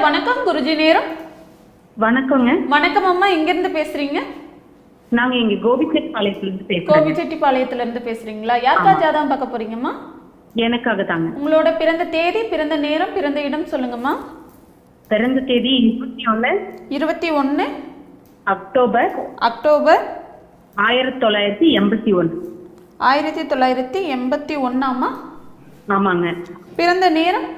வணக்கம் குருஜி நேரம். வணக்கங்க. வணக்கம் அம்மா, எங்க இருந்து பேசுறீங்க? நாங்க இங்க கோபிச்செட்டிப்பாளையத்துல இருந்து பேசுறோம். கோபிச்செட்டிப்பாளையத்துல இருந்து பேசுறீங்களா? யாருக்கா ஜாதகம் பார்க்க போறீங்கம்மா? எனக்காக தாங்க. உங்களோட பிறந்த தேதி, பிறந்த நேரம், பிறந்த இடம் சொல்லுங்கம்மா. பிறந்த தேதி 21 அக்டோபர் 1981. 1981 ஆமாங்க. பிறந்த நேரம்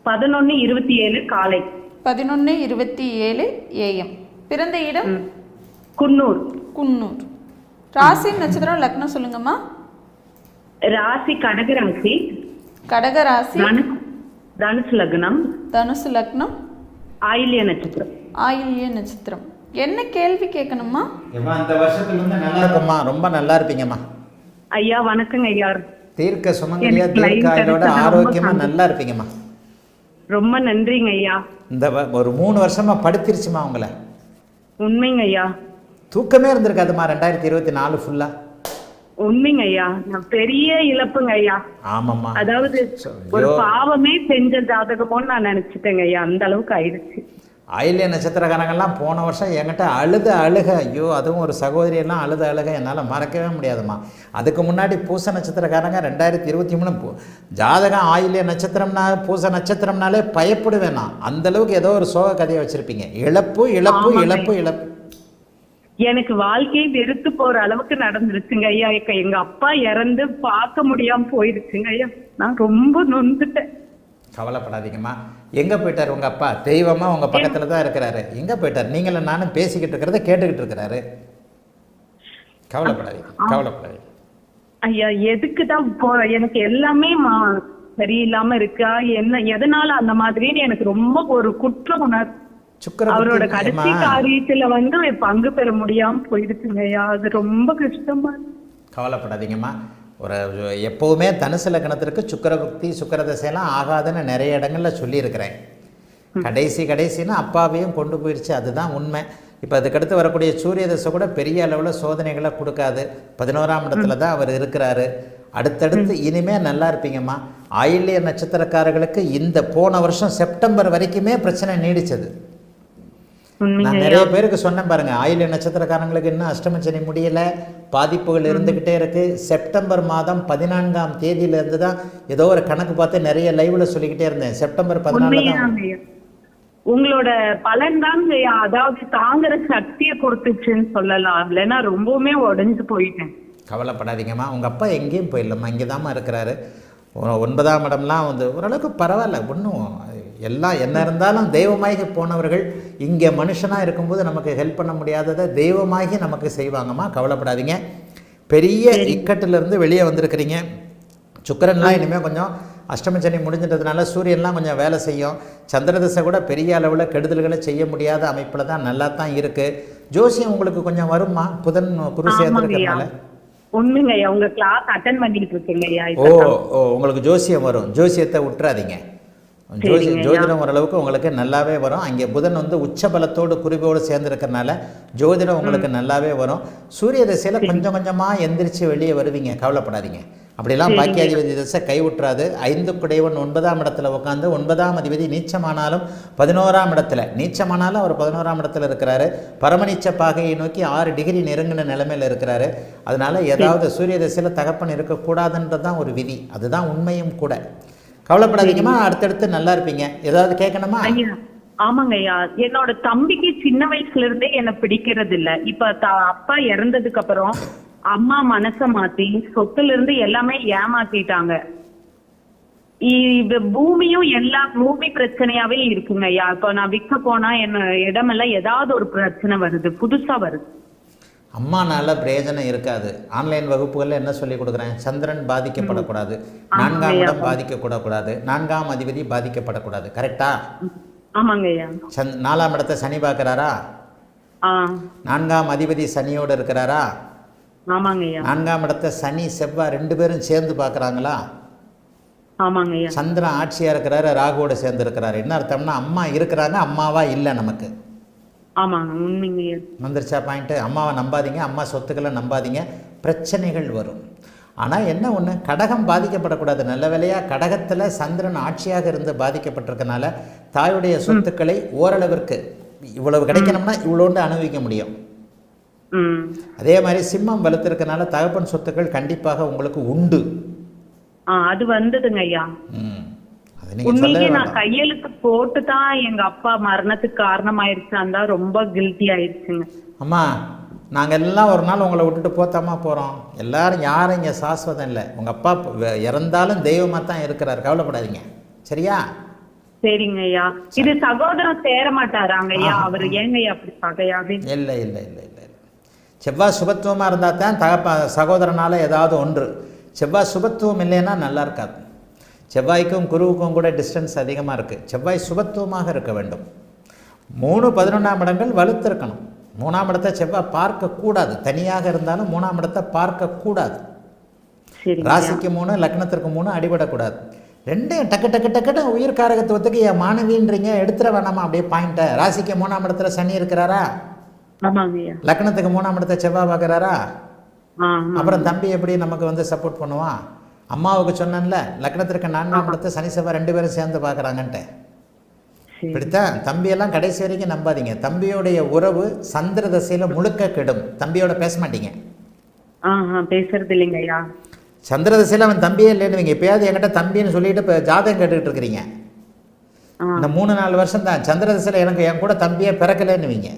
11:27 காலை. 11:27 AM. பிறந்த இடம் குன்னூர். ராசி நட்சத்திரம் லக்னம் சொல்லுங்கம்மா. ராசி கடகராசி. கடகராசி. தனுசு லக்னம். தனுசு லக்னம். ஆயில்ய நட்சத்திரம். ஆயில்ய நட்சத்திரம். என்ன கேள்வி கேட்கணுமா? இந்த வருஷத்துல இருந்து நல்லா இருக்கும்மா, ரொம்ப நல்லா இருப்பீங்கம்மா. ஐயா வணக்கங்க ஐயா. தீர்க்க சுமங்கலியா, தீர்க்காயோட ஆரோக்கியமா நல்லா இருப்பீங்கம்மா. ரொம்ப நன்றிங்க ஐயா. இந்த ஒரு 3 வருஷமா படுத்திருச்சுமா உங்களை. உண்மைங்க ஐயா. தூக்கமே இருந்திருக்காதுமா 2024 ஃபுல்லா. உண்மைங்க ஐயா. நான் பெரிய இழப்புங்க ஐயா. ஆமாம்மா. அதாவது ஒரு பாவமே செஞ்ச ஜாதகமோன்னு நான் நினைச்சிட்டேங்க ஐயா. அந்த அளவுக்கு ஆயிடுச்சு. ஆயில்ய நட்சத்திரக்காரங்கெல்லாம் போன வருஷம் என்கிட்ட அழுக ஐயோ, அதுவும் ஒரு சகோதரியெல்லாம் அழுக என்னால் மறக்கவே முடியாதும்மா. அதுக்கு முன்னாடி பூச நட்சத்திரக்காரங்க 2023 ஜாதகம் ஆயில்ய நட்சத்திரம்னா பூச நட்சத்திரம்னாலே பயப்படுவேன் நான். அந்தளவுக்கு ஏதோ ஒரு சோக கதையை வச்சுருப்பீங்க. இழப்பு இழப்பு இழப்பு இழப்பு. எனக்கு வாழ்க்கையை வெறுத்து போற அளவுக்கு நடந்துருச்சுங்க ஐயா. எங்க அப்பா இறந்து பார்க்க முடியாம போயிருச்சுங்க ஐயா. நான் ரொம்ப நொந்துட்டேன். கவலைப்படாதீங்கம்மா. எங்கே போயிட்டார் உங்கள் அப்பா? தெய்வமாக உங்கள் பக்கத்தில் தான் இருக்கிறாரு. எங்கே போயிட்டார்? நீங்களும் நானும் பேசிக்கிட்டு இருக்கிறத கேட்டுக்கிட்டு இருக்கிறாரு. கவலைப்படாதீங்க. ஐயா எதுக்கு தான் எனக்கு எல்லாமே சரியில்லாம இருக்கா என்ன, எதனால அந்த மாதிரின்னு எனக்கு ரொம்ப ஒரு குற்ற உணர்வு. அவரோட கடைசி காரியத்துல பங்கு பெற முடியாம போயிடுச்சுங்க ஐயா. அது ரொம்ப கஷ்டமா. கவலைப்படாதீங்கம்மா. ஒரு எப்போவுமே தனுசு லக்னத்திற்கு சுக்கிரபக்தி சுக்கிரதசையெல்லாம் ஆகாதுன்னு நிறைய இடங்களில் சொல்லியிருக்கிறேன். கடைசின்னா அப்பாவையும் கொண்டு போயிடுச்சு, அதுதான் உண்மை. இப்போ அதுக்கடுத்து வரக்கூடிய சூரிய தசை கூட பெரிய அளவில் சோதனைகளை கொடுக்காது. 11ஆம் இடத்துல தான் அவர் இருக்கிறாரு. அடுத்தடுத்து இனிமேல் நல்லா இருப்பீங்கம்மா. ஆயில்ய நட்சத்திரக்காரர்களுக்கு இந்த போன வருஷம் செப்டம்பர் வரைக்குமே பிரச்சனை நீடிச்சது. நான் நிறைய பேருக்கு சொன்னேன் பாருங்க, ஆயில்ய நட்சத்திரக்காரங்களுக்கு இன்னும் அஷ்டமச்சனி முடியல, பாதிப்புகள் இருந்துகிட்டே இருக்கு. செப்டம்பர் மாதம் 14ஆம் தேதியிலிருந்து தான் ஏதோ ஒரு கணக்கு பார்த்து நிறைய லைவ்ல சொல்லிக்கிட்டே இருந்தேன். செப்டம்பர் 14 உங்களோட பலன் தான், அதாவது தாங்குற சக்தியை கொடுத்துச்சுன்னு சொல்லலாம். இல்லைன்னா ரொம்பவுமே உடஞ்சு போயிட்டேன். கவலைப்படாதீங்கம்மா. உங்க அப்பா எங்கேயும் போயிடலாமா, இங்கே தாம்மா இருக்கிறாரு. 9ஆம் இடம்லாம் ஓரளவுக்கு பரவாயில்ல. ஒன்றும் எல்லாம் என்ன இருந்தாலும் தெய்வமாகி போனவர்கள் இங்கே மனுஷனாக இருக்கும்போது நமக்கு ஹெல்ப் பண்ண முடியாததை தெய்வமாகி நமக்கு செய்வாங்கம்மா. கவலைப்படாதீங்க. பெரிய இக்கட்டிலிருந்து வெளியே வந்திருக்கிறீங்க. சுக்கிரன்லாம் இனிமேல் கொஞ்சம் அஷ்டமச்சனி முடிஞ்சிட்டதுனால சூரியன்லாம் கொஞ்சம் வேலை செய்யும். சந்திரதசை கூட பெரிய அளவில் கெடுதல்களை செய்ய முடியாத அமைப்பில் தான் நல்லா தான் இருக்குது. ஜோசியம் உங்களுக்கு கொஞ்சம் வருமா? புதன் குரு சேர்ந்துருக்கிறதுனால. உண்மைங்க ஐயா. உங்க கிளாஸ் அட்டெண்ட் பண்ணிட்டு இருக்கீங்க ஐயா. உங்களுக்கு ஜோசியம் வரும். ஜோசியத்தை விட்டுறாதீங்க. ஜோதிடம் ஓரளவுக்கு உங்களுக்கு நல்லாவே வரும். அங்கே புதன் உச்ச பலத்தோடு குருவியோடு சேர்ந்துருக்கிறதுனால ஜோதிடம் உங்களுக்கு நல்லாவே வரும். சூரிய திசையில் கொஞ்சம் கொஞ்சமாக எந்திரிச்சு வெளியே வருவீங்க. கவலைப்படாதீங்க. அப்படிலாம் பாக்கியாதிபதி திசை கைவிட்டுறாது. 5 குடைவன் 9ஆம் இடத்துல உட்காந்து 9ஆம் அதிபதி நீச்சமானாலும் 11ஆம் இடத்துல நீச்சமானாலும் அவர் 11ஆம் இடத்துல இருக்கிறாரு. பரமநீச்ச பாகையை நோக்கி 6 டிகிரி நெருங்கின நிலைமையில் இருக்கிறாரு. அதனால ஏதாவது சூரிய திசையில் தகப்பன் இருக்கக்கூடாதுன்றது தான் ஒரு விதி. அதுதான் உண்மையும் கூட. கவலைப்படாதீங்கம்மா. அடுத்தடுத்து நல்லா இருப்பீங்க. ஏதாவது கேட்கணுமா? ஆமாங்க ஐயா. என்னோட தம்பிக்கு சின்ன வயசுல இருந்தே என்ன பிடிக்கிறது இல்ல. இப்ப அப்பா இறந்ததுக்கு அப்புறம் அம்மா மனச மாத்தி சொத்துல இருந்து எல்லாமே ஏமாத்திட்டாங்க. பூமியும் எல்லா பூமி பிரச்சனையாவே இருக்குங்க ஐயா. இப்ப நான் விற்க போனா என்ன இடமெல்லாம் ஏதாவது ஒரு பிரச்சனை வருது, புதுசா வருது. அம்மானால பிரயோஜனம் இருக்காது. ஆன்லைன் வகுப்புகளில் என்ன சொல்லி கொடுக்குறேன்? சந்திரன் பாதிக்கப்படக்கூடாது, 4ஆம் இடம் பாதிக்கப்படக்கூடாது, 4ஆம் அதிபதி பாதிக்கப்படக்கூடாது. கரெக்டா? ஆமாங்க ஐயா. 4ஆம் இடத்தை சனி பார்க்குறாரா? 4ஆம் அதிபதி சனியோடு இருக்கிறாரா? ஆமாங்க ஐயா. 4ஆம் இடத்தை சனி செவ்வாய் 2 பேரும் சேர்ந்து பார்க்குறாங்களா? ஆமாங்க ஐயா. சந்திரன் ஆட்சியாக இருக்கிறாரு, ராகுவோட சேர்ந்து இருக்கிறாரு. என்ன அர்த்தம்னா அம்மா இருக்கிறாங்க, அம்மாவா இல்லை நமக்கு. ஆமாங்க, உண்மைங்க. வந்துருச்சா பாயிண்ட்டு? அம்மாவை நம்பாதீங்க, அம்மா சொத்துக்களை நம்பாதீங்க, பிரச்சனைகள் வரும். ஆனால் என்ன ஒன்று, கடகம் பாதிக்கப்படக்கூடாது. நல்ல வேளையாக கடகத்தில் சந்திரன் ஆட்சியாக இருந்து பாதிக்கப்பட்டிருக்கனால தாயுடைய சொத்துக்களை ஓரளவிற்கு இவ்வளவு கிடைக்கணும்னா இவ்வளோண்டு அனுபவிக்க முடியும். அதே மாதிரி சிம்மம் வலுத்திருக்கனால தகப்பன் சொத்துக்கள் கண்டிப்பாக உங்களுக்கு உண்டு. அது வந்ததுங்க ஐயா. அது நீங்க உண்மையிலே நான் கையெழுத்து போட்டு தான் எங்க அப்பா மரணத்துக்கு காரணமாயிருச்சான் தான் ரொம்ப கில்ட்டி ஆயிடுச்சுங்க. அம்மா நாங்கள் எல்லாம் ஒரு நாள் உங்களை விட்டுட்டு போத்தாமா போகிறோம். எல்லாரும் யாரும் இங்கே சாஸ்வதம் இல்லை. உங்கள் அப்பா இறந்தாலும் தெய்வமாக தான் இருக்கிறார், கவலைப்படாதீங்க. சரியா? சரிங்க ஐயா. இது சகோதரன் சேர மாட்டாராங்க ஐயா? அவர் ஏங்க ஐயா அப்படி பகையாவே? இல்லை இல்லை இல்லை இல்லை இல்லை. செவ்வாய் சுபத்துவமாக இருந்தால் தான் சகோதரனால் ஏதாவது ஒன்று. செவ்வாய் சுபத்துவம் இல்லைன்னா நல்லா இருக்காது. செவ்வாய்க்கும் குருவுக்கும் கூட டிஸ்டன்ஸ் அதிகமாக இருக்குது. செவ்வாய் சுபத்துவமாக இருக்க வேண்டும். 3, 11ஆம் இடங்கள் வலுத்திருக்கணும். 3ஆம் இடத்தை செவ்வாய் பார்க்கக்கூடாது. தனியாக இருந்தாலும் 3ஆம் இடத்தை பார்க்கக்கூடாது. ராசிக்கு 3, லக்னத்திற்கு 3 அடிபடக்கூடாது. ரெண்டையும் டக்கு டக்கு டக்குன்னு உயிர் காரகத்துவத்துக்கு என் மாணவின்றீங்க எடுத்துட வேணாமா அப்படியே பாயிண்ட்டை. ராசிக்கு 3ஆம் இடத்துல சனி இருக்கிறாரா? லக்னத்துக்கு 3ஆம் இடத்தை செவ்வாய் பார்க்குறாரா? அப்புறம் தம்பி எப்படி நமக்கு வந்து சப்போர்ட் பண்ணுவான்? அம்மாவுக்கு சொன்னேன்ல, லக்னத்திற்கு 4ஆம் இடத்தை சனி செவ்வாய் 2 பேரும் சேர்ந்து பார்க்குறாங்கன்ட்டு. இப்படித்தான். தம்பியெல்லாம் கடைசி வரைக்கும் நம்பாதீங்க. தம்பியோடைய உறவு சந்திர தசையில் முழுக்க கெடும். தம்பியோட பேச மாட்டீங்க. பேசுறது இல்லைங்க ஐயா. சந்திர தசையில் அவன் தம்பியே இல்லைன்னு எப்பயாவது என்கிட்ட தம்பின்னு சொல்லிட்டு இப்போ ஜாதகம் கேட்டுக்கிட்டு இருக்கிறீங்க. இந்த 3-4 வருஷம் தான் சந்திர தசையில் எனக்கு என் கூட தம்பியே பிறக்கலைன்னுவீங்க.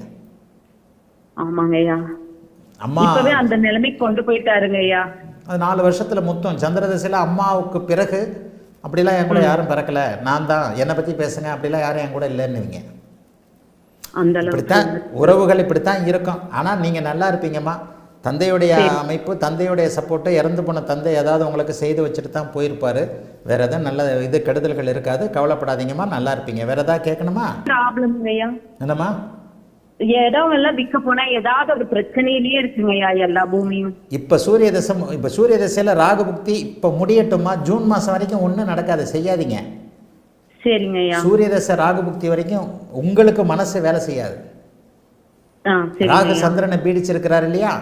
ஆமாங்க ஐயா. அம்மா இப்பவே அந்த நிலைமைக்கு கொண்டு போயிட்டாருங்க ஐயா. அது 4 வருஷத்துல மொத்தம் சந்திர தசையில் அம்மாவுக்கு பிறகு அப்படிலாம் என் கூட யாரும் பிறக்கல, நான் தான் என்னை பற்றி பேசுங்க, அப்படிலாம் யாரும் என் கூட இல்லைன்னுவீங்க. இப்படித்தான் உறவுகள் இப்படித்தான் இருக்கும். ஆனால் நீங்கள் நல்லா இருப்பீங்கம்மா. தந்தையுடைய அமைப்பு, தந்தையுடைய சப்போர்ட்டு, இறந்து போன தந்தை ஏதாவது உங்களுக்கு செய்து வச்சுட்டு தான் போயிருப்பாரு. வேற எதுவும் நல்ல இது கெடுதல்கள் இருக்காது, கவலைப்படாதீங்கம்மா, நல்லா இருப்பீங்க. வேற ஏதாவது கேட்கணுமா? என்னம்மா? இடம் எல்லாம் விற்க போனா ஏதாவது ஒரு பிரச்சனையிலேயே இருக்குங்கய்யா எல்லா பூமியும். இப்ப சூரிய தசையில ராகு புக்தி இப்ப முடியட்டுமா? ஜூன் மாசம் வரைக்கும் ஒன்றும் நடக்காது, செய்யாதீங்க. சரிங்க ஐயா. சூரிய தசை ராகு புக்தி வரைக்கும் உங்களுக்கு மனசு வேலை செய்யாது. ராகு சந்திரனை பீடிச்சிருக்கிறார் இல்லையா,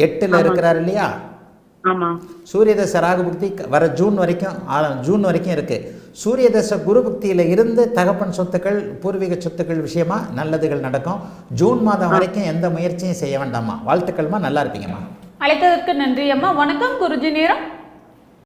8ல் இருக்கிறார் இல்லையா. சூரிய தசை ராகு புக்தி வர ஜூன் வரைக்கும் இருக்கு. சூரிய தசை குரு புக்தியில் இருந்து தகப்பன் சொத்துக்கள், பூர்வீக சொத்துக்கள் விஷயமா நல்லதுகள் நடக்கும். ஜூன் மாதம் வரைக்கும் எந்த முயற்சியும் செய்ய வேண்டாமா. வாழ்த்துக்கள்மா, நல்லா இருப்பீங்கம்மா. அழைத்ததற்கு நன்றி அம்மா. வணக்கம் குருஜி. நேரம்